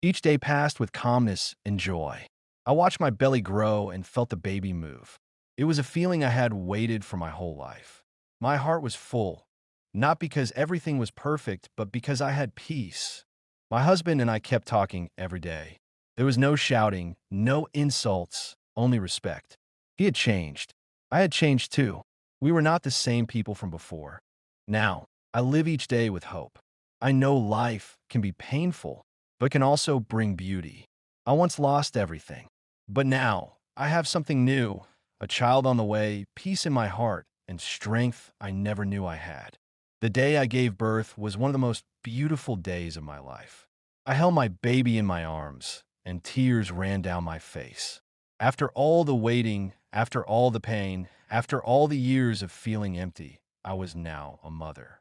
Each day passed with calmness and joy. I watched my belly grow and felt the baby move. It was a feeling I had waited for my whole life. My heart was full, not because everything was perfect, but because I had peace. My husband and I kept talking every day. There was no shouting, no insults, only respect. He had changed. I had changed too. We were not the same people from before. Now, I live each day with hope. I know life can be painful, but can also bring beauty. I once lost everything, but now I have something new, a child on the way, peace in my heart, and strength I never knew I had. The day I gave birth was one of the most beautiful days of my life. I held my baby in my arms, and tears ran down my face. After all the waiting, after all the pain, after all the years of feeling empty, I was now a mother.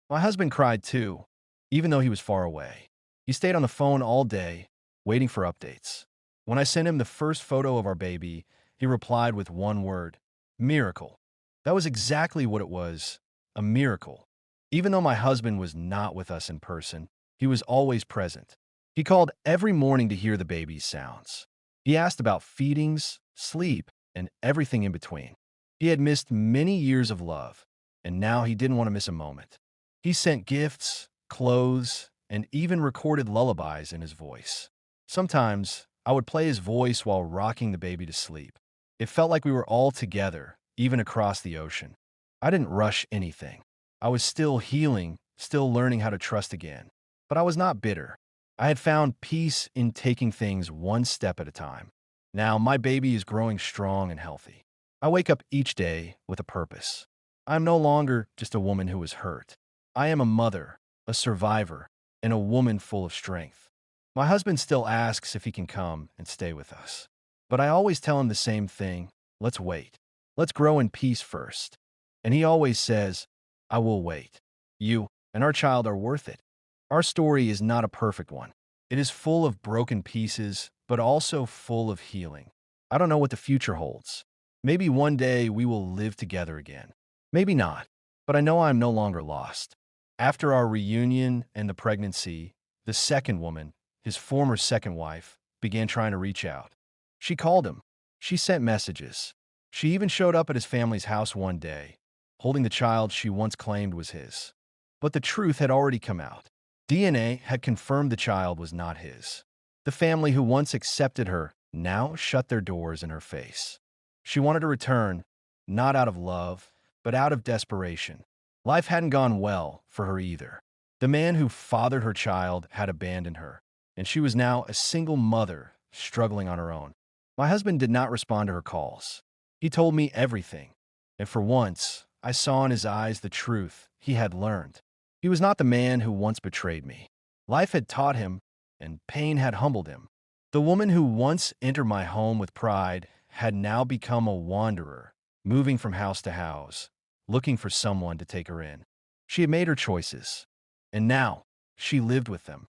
My husband cried too, even though he was far away. He stayed on the phone all day, waiting for updates. When I sent him the first photo of our baby, he replied with one word: miracle. That was exactly what it was, a miracle. Even though my husband was not with us in person, he was always present. He called every morning to hear the baby's sounds. He asked about feedings, sleep, and everything in between. He had missed many years of love, and now he didn't want to miss a moment. He sent gifts, clothes, and even recorded lullabies in his voice. Sometimes I would play his voice while rocking the baby to sleep. It felt like we were all together, even across the ocean. I didn't rush anything. I was still healing, still learning how to trust again. But I was not bitter. I had found peace in taking things one step at a time. Now my baby is growing strong and healthy. I wake up each day with a purpose. I am no longer just a woman who was hurt. I am a mother, a survivor, and a woman full of strength. My husband still asks if he can come and stay with us. But I always tell him the same thing: let's wait. Let's grow in peace first. And he always says, I will wait. You and our child are worth it. Our story is not a perfect one. It is full of broken pieces, but also full of healing. I don't know what the future holds. Maybe one day we will live together again. Maybe not, but I know I am no longer lost. After our reunion and the pregnancy, the second woman, his former second wife, began trying to reach out. She called him. She sent messages. She even showed up at his family's house one day, holding the child she once claimed was his. But the truth had already come out. DNA had confirmed the child was not his. The family who once accepted her now shut their doors in her face. She wanted to return, not out of love, but out of desperation. Life hadn't gone well for her either. The man who fathered her child had abandoned her, and she was now a single mother struggling on her own. My husband did not respond to her calls. He told me everything, and for once, I saw in his eyes the truth he had learned. He was not the man who once betrayed me. Life had taught him, and pain had humbled him. The woman who once entered my home with pride had now become a wanderer, moving from house to house, looking for someone to take her in. She had made her choices, and now she lived with them.